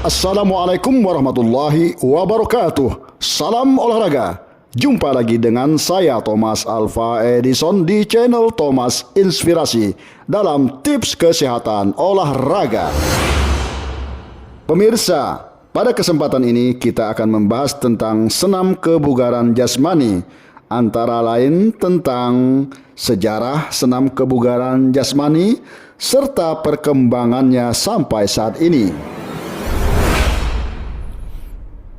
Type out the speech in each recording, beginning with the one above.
Assalamualaikum warahmatullahi wabarakatuh. Salam olahraga. Jumpa lagi dengan saya Thomas Alva Edison di channel Thomas Inspirasi dalam tips kesehatan olahraga. Pemirsa, pada kesempatan ini kita akan membahas tentang senam kebugaran jasmani, antara lain tentang sejarah senam kebugaran jasmani serta perkembangannya sampai saat ini.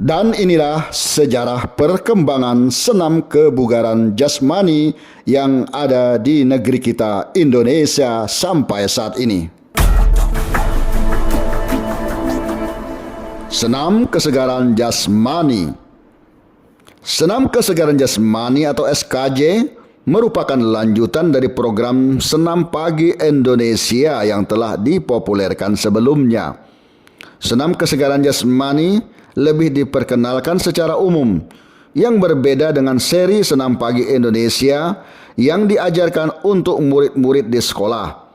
Dan inilah sejarah perkembangan senam kebugaran jasmani yang ada di negeri kita Indonesia sampai saat ini. Senam kesegaran jasmani. Senam kesegaran jasmani atau SKJ merupakan lanjutan dari program senam pagi Indonesia yang telah dipopulerkan sebelumnya. Senam kesegaran jasmani lebih diperkenalkan secara umum, yang berbeda dengan seri senam pagi Indonesia yang diajarkan untuk murid-murid di sekolah.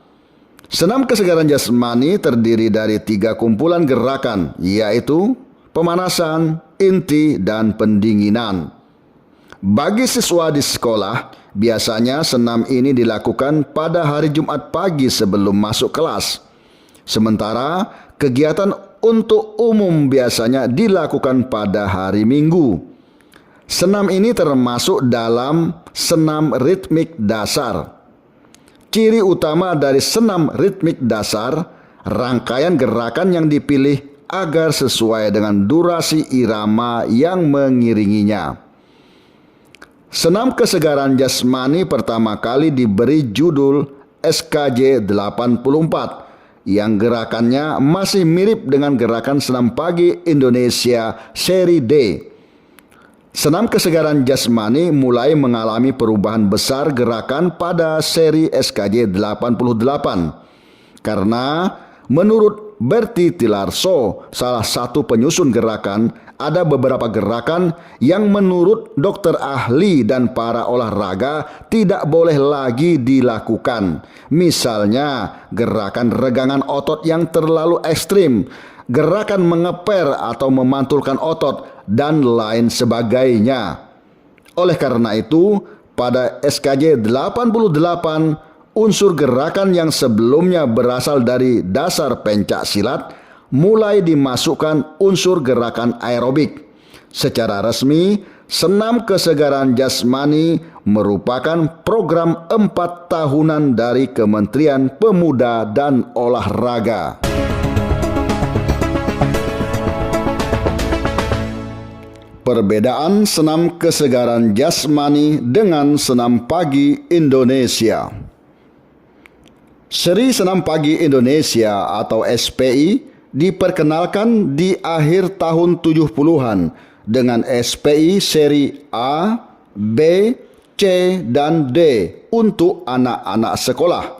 Senam kesegaran jasmani terdiri dari 3 kumpulan gerakan, yaitu pemanasan, inti, dan pendinginan. Bagi siswa di sekolah, biasanya senam ini dilakukan pada hari Jumat pagi sebelum masuk kelas. Sementara kegiatan untuk umum biasanya dilakukan pada hari Minggu. Senam ini termasuk dalam senam ritmik dasar. Ciri utama dari senam ritmik dasar, rangkaian gerakan yang dipilih agar sesuai dengan durasi irama yang mengiringinya. Senam kesegaran jasmani pertama kali diberi judul SKJ 84. Yang gerakannya masih mirip dengan gerakan senam pagi Indonesia seri D. Senam kesegaran jasmani mulai mengalami perubahan besar gerakan pada seri SKJ 88. Karena menurut Berti Tilarso, salah satu penyusun gerakan, ada beberapa gerakan yang menurut dokter ahli dan para olahraga tidak boleh lagi dilakukan. Misalnya, gerakan regangan otot yang terlalu ekstrim, gerakan mengeper atau memantulkan otot, dan lain sebagainya. Oleh karena itu, pada SKJ 88, unsur gerakan yang sebelumnya berasal dari dasar pencak silat mulai dimasukkan unsur gerakan aerobik. Secara resmi, senam kesegaran jasmani merupakan program 4 tahunan dari Kementerian Pemuda dan Olahraga. Perbedaan senam kesegaran jasmani dengan senam pagi Indonesia. Seri Senam Pagi Indonesia atau SPI diperkenalkan di akhir tahun 70-an dengan SPI seri A, B, C, dan D untuk anak-anak sekolah.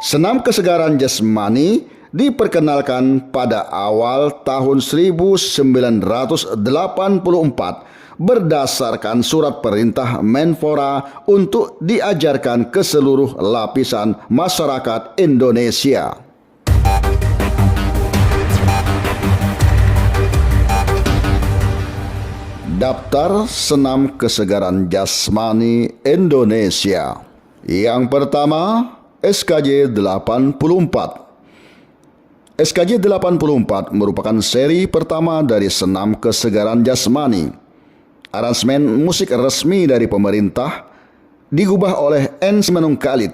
Senam kesegaran jasmani diperkenalkan pada awal tahun 1984 berdasarkan surat perintah Menpora untuk diajarkan ke seluruh lapisan masyarakat Indonesia. Daftar senam kesegaran jasmani Indonesia. Yang pertama, SKJ 84. SKJ 84 merupakan seri pertama dari senam kesegaran jasmani. Aransemen musik resmi dari pemerintah digubah oleh N. Simanung Khalid.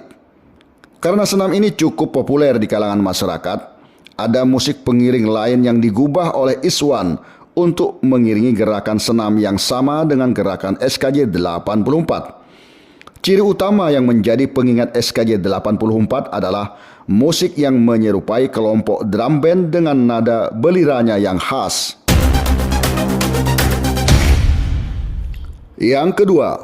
Karena senam ini cukup populer di kalangan masyarakat, ada musik pengiring lain yang digubah oleh Iswan untuk mengiringi gerakan senam yang sama dengan gerakan SKJ 84. Ciri utama yang menjadi pengingat SKJ 84 adalah musik yang menyerupai kelompok drum band dengan nada beliranya yang khas. Yang kedua,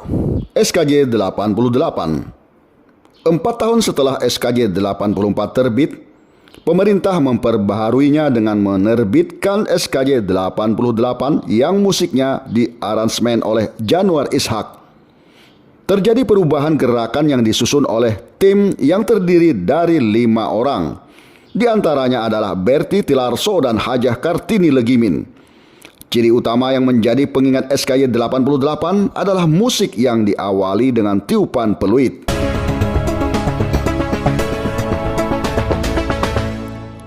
SKJ 88. 4 tahun setelah SKJ 84 terbit, pemerintah memperbaharuinya dengan menerbitkan SKJ 88 yang musiknya diaransemen oleh Januar Ishak. Terjadi perubahan gerakan yang disusun oleh tim yang terdiri dari 5 orang. Di antaranya adalah Berti Tilarso dan Hajah Kartini Legimin. Ciri utama yang menjadi pengingat SKJ 88 adalah musik yang diawali dengan tiupan peluit.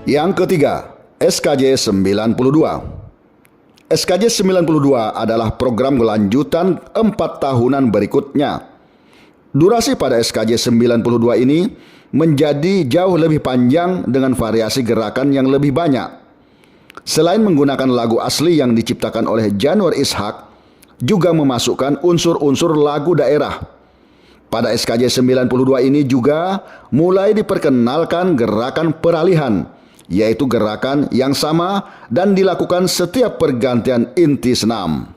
Yang ketiga, SKJ 92. SKJ 92 adalah program kelanjutan 4 tahunan berikutnya. Durasi pada SKJ 92 ini menjadi jauh lebih panjang dengan variasi gerakan yang lebih banyak. Selain menggunakan lagu asli yang diciptakan oleh Januar Ishak, juga memasukkan unsur-unsur lagu daerah. Pada SKJ 92 ini juga mulai diperkenalkan gerakan peralihan, yaitu gerakan yang sama dan dilakukan setiap pergantian inti senam.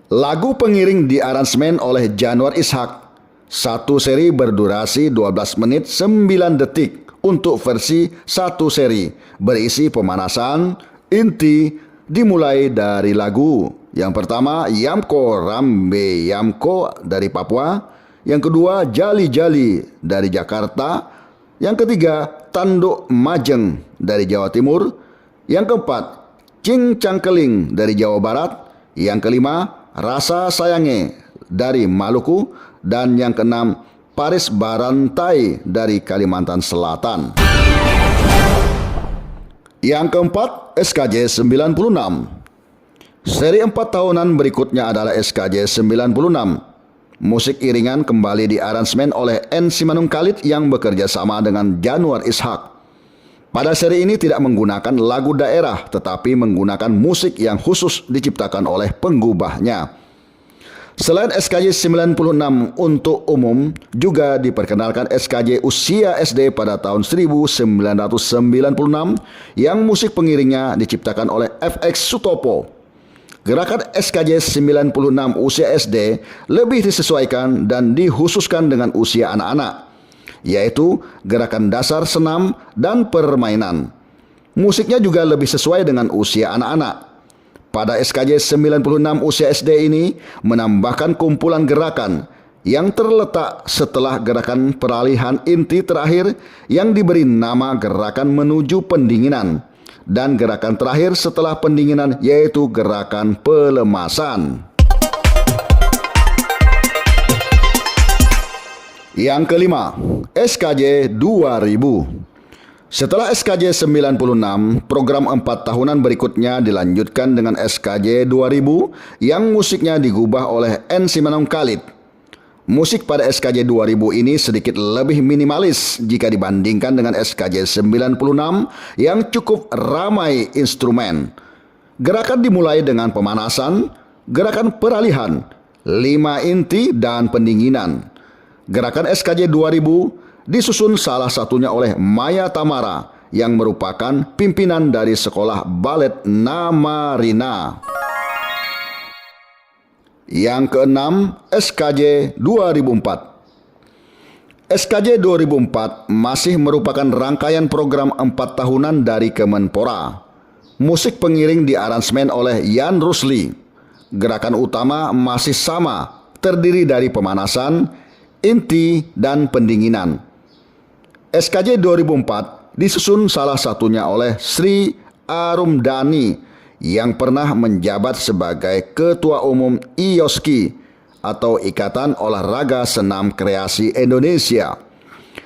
Lagu pengiring diaransemen oleh Januar Ishak. Satu seri berdurasi 12 menit 9 detik untuk versi satu seri, berisi pemanasan inti dimulai dari lagu. Yang pertama, Yamko Rambe Yamko dari Papua. Yang kedua, Jali Jali dari Jakarta. Yang ketiga, Tanduk Majeng dari Jawa Timur. Yang keempat, Cing Cangkeling dari Jawa Barat. Yang kelima, Rasa Sayange dari Maluku. Dan yang keenam, Paris Barantai dari Kalimantan Selatan. Yang keempat, SKJ 96. Seri 4 tahunan berikutnya adalah SKJ 96. Musik iringan kembali diaransemen oleh N. Simanung Khalid yang bekerja sama dengan Januar Ishak. Pada seri ini tidak menggunakan lagu daerah, tetapi menggunakan musik yang khusus diciptakan oleh penggubahnya. Selain SKJ 96 untuk umum, juga diperkenalkan SKJ usia SD pada tahun 1996 yang musik pengiringnya diciptakan oleh FX Sutopo. Gerakan SKJ 96 usia SD lebih disesuaikan dan dikhususkan dengan usia anak-anak, yaitu gerakan dasar senam dan permainan. Musiknya juga lebih sesuai dengan usia anak-anak. Pada SKJ 96 usia SD ini menambahkan kumpulan gerakan yang terletak setelah gerakan peralihan inti terakhir yang diberi nama gerakan menuju pendinginan, dan gerakan terakhir setelah pendinginan yaitu gerakan pelemasan. Yang kelima, SKJ 2000. Setelah SKJ 96, program 4 tahunan berikutnya dilanjutkan dengan SKJ 2000 yang musiknya digubah oleh N. Simanung Khalid. Musik pada SKJ 2000 ini sedikit lebih minimalis jika dibandingkan dengan SKJ 96 yang cukup ramai instrumen. Gerakan dimulai dengan pemanasan, gerakan peralihan, 5 inti, dan pendinginan. Gerakan SKJ 2000 disusun salah satunya oleh Maya Tamara yang merupakan pimpinan dari Sekolah Balet Namarina. Yang keenam, SKJ 2004. SKJ 2004 masih merupakan rangkaian program 4 tahunan dari Kemenpora. Musik pengiring diaransemen oleh Yan Rusli. Gerakan utama masih sama, terdiri dari pemanasan, inti, dan pendinginan. SKJ 2004 disusun salah satunya oleh Sri Arumdani yang pernah menjabat sebagai Ketua Umum IOSKI atau Ikatan Olahraga Senam Kreasi Indonesia.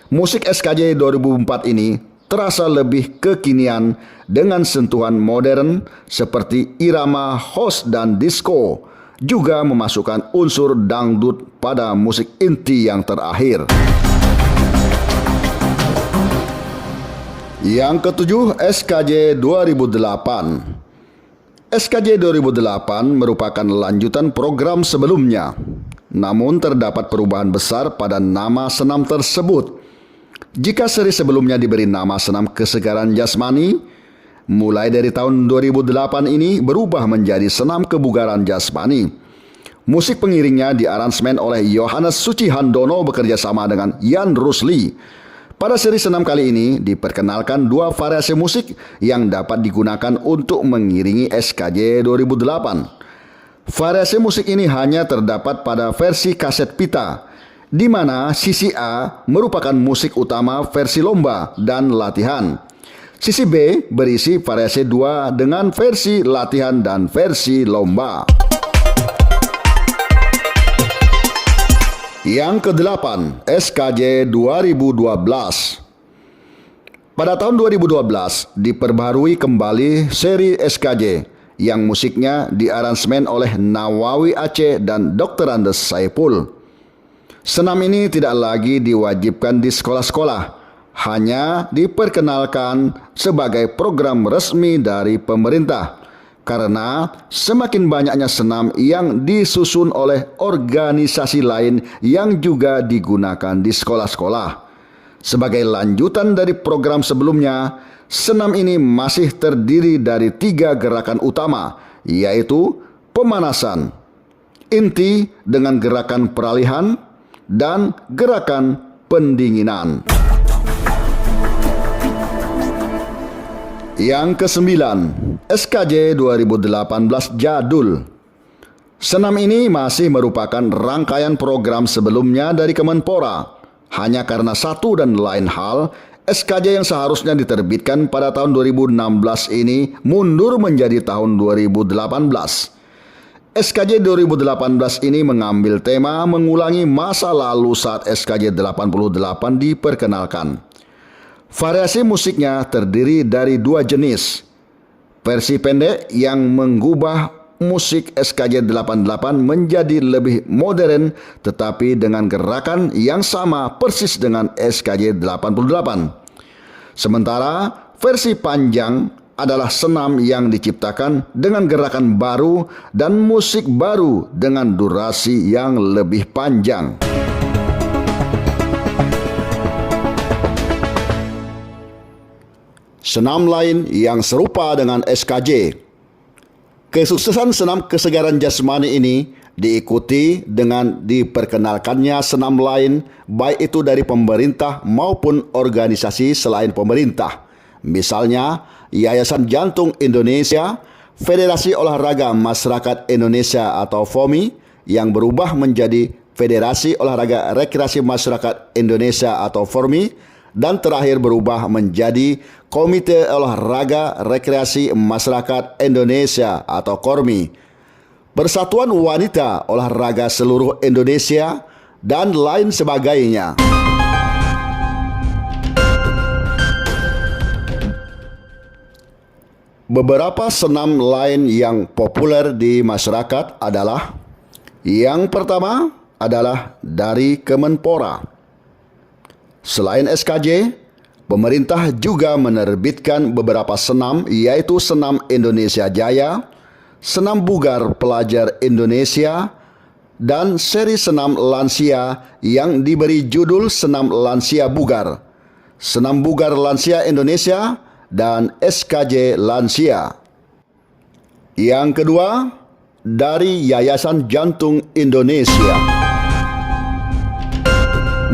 Musik SKJ 2004 ini terasa lebih kekinian dengan sentuhan modern seperti irama house dan disco, juga memasukkan unsur dangdut pada musik inti yang terakhir. Yang ketujuh, SKJ 2008. SKJ 2008 merupakan lanjutan program sebelumnya. Namun terdapat perubahan besar pada nama senam tersebut. Jika seri sebelumnya diberi nama senam kesegaran jasmani, mulai dari tahun 2008 ini berubah menjadi senam kebugaran jasmani. Musik pengiringnya diaransemen oleh Yohanes Suci Handono bekerja sama dengan Yan Rusli. Pada seri senam kali ini diperkenalkan 2 variasi musik yang dapat digunakan untuk mengiringi SKJ 2008. Variasi musik ini hanya terdapat pada versi kaset pita, di mana sisi A merupakan musik utama versi lomba dan latihan. Sisi B berisi variasi 2 dengan versi latihan dan versi lomba. Yang ke-8, SKJ 2012. Pada tahun 2012 diperbaharui kembali seri SKJ yang musiknya diaransemen oleh Nawawi Aceh dan Dr. Andes Saipul. Senam ini tidak lagi diwajibkan di sekolah-sekolah, hanya diperkenalkan sebagai program resmi dari pemerintah karena semakin banyaknya senam yang disusun oleh organisasi lain yang juga digunakan di sekolah-sekolah. Sebagai lanjutan dari program sebelumnya, senam ini masih terdiri dari 3 gerakan utama, yaitu pemanasan, inti dengan gerakan peralihan, dan gerakan pendinginan. Yang ke-9, SKJ 2018 Jadul. Senam ini masih merupakan rangkaian program sebelumnya dari Kemenpora. Hanya karena satu dan lain hal, SKJ yang seharusnya diterbitkan pada tahun 2016 ini mundur menjadi tahun 2018. SKJ 2018 ini mengambil tema mengulangi masa lalu saat SKJ 88 diperkenalkan. Variasi musiknya terdiri dari 2 jenis. Versi pendek yang mengubah musik SKJ 88 menjadi lebih modern tetapi dengan gerakan yang sama persis dengan SKJ 88. Sementara versi panjang adalah senam yang diciptakan dengan gerakan baru dan musik baru dengan durasi yang lebih panjang. Senam lain yang serupa dengan SKJ. Kesuksesan senam kesegaran jasmani ini diikuti dengan diperkenalkannya senam lain baik itu dari pemerintah maupun organisasi selain pemerintah. Misalnya Yayasan Jantung Indonesia, Federasi Olahraga Masyarakat Indonesia atau FOMI yang berubah menjadi Federasi Olahraga Rekreasi Masyarakat Indonesia atau FORMI, dan terakhir berubah menjadi Komite Olahraga Rekreasi Masyarakat Indonesia atau KORMI, Persatuan Wanita Olahraga Seluruh Indonesia, dan lain sebagainya. Beberapa senam lain yang populer di masyarakat adalah: yang pertama adalah dari Kemenpora. Selain SKJ, pemerintah juga menerbitkan beberapa senam, yaitu Senam Indonesia Jaya, Senam Bugar Pelajar Indonesia, dan seri senam lansia yang diberi judul Senam Lansia Bugar, Senam Bugar Lansia Indonesia, dan SKJ Lansia. Yang kedua, dari Yayasan Jantung Indonesia.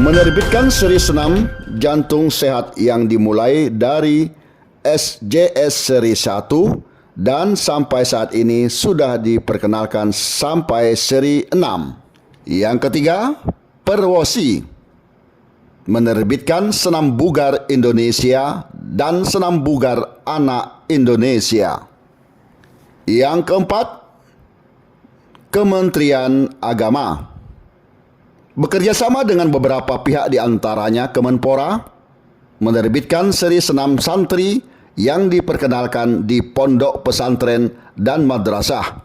Menerbitkan seri senam jantung sehat yang dimulai dari SJS seri 1 dan sampai saat ini sudah diperkenalkan sampai seri 6. Yang ketiga, Perwosi. Menerbitkan Senam Bugar Indonesia dan Senam Bugar Anak Indonesia. Yang keempat, Kementerian Agama. Bekerja sama dengan beberapa pihak di antaranya Kemenpora, menerbitkan seri senam santri yang diperkenalkan di pondok pesantren dan madrasah.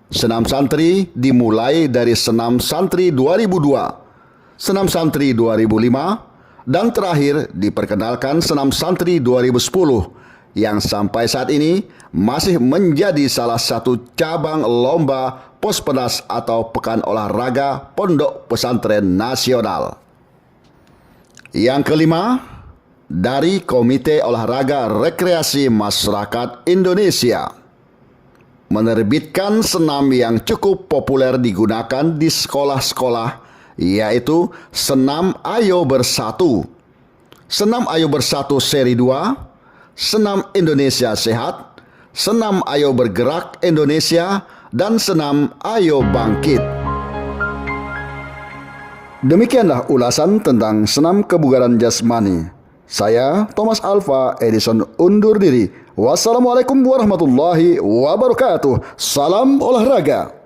Senam santri dimulai dari Senam Santri 2002, Senam Santri 2005, dan terakhir diperkenalkan Senam Santri 2010 yang sampai saat ini masih menjadi salah satu cabang lomba Pospenas atau Pekan Olahraga Pondok Pesantren Nasional. Yang kelima, dari Komite Olahraga Rekreasi Masyarakat Indonesia. Menerbitkan senam yang cukup populer digunakan di sekolah-sekolah, yaitu Senam Ayo Bersatu, Senam Ayo Bersatu seri 2, Senam Indonesia Sehat, Senam Ayo Bergerak Indonesia, dan Senam Ayo Bangkit. Demikianlah ulasan tentang senam kebugaran jasmani. Saya Thomas Alva Edison undur diri. Wassalamualaikum warahmatullahi wabarakatuh. Salam olahraga.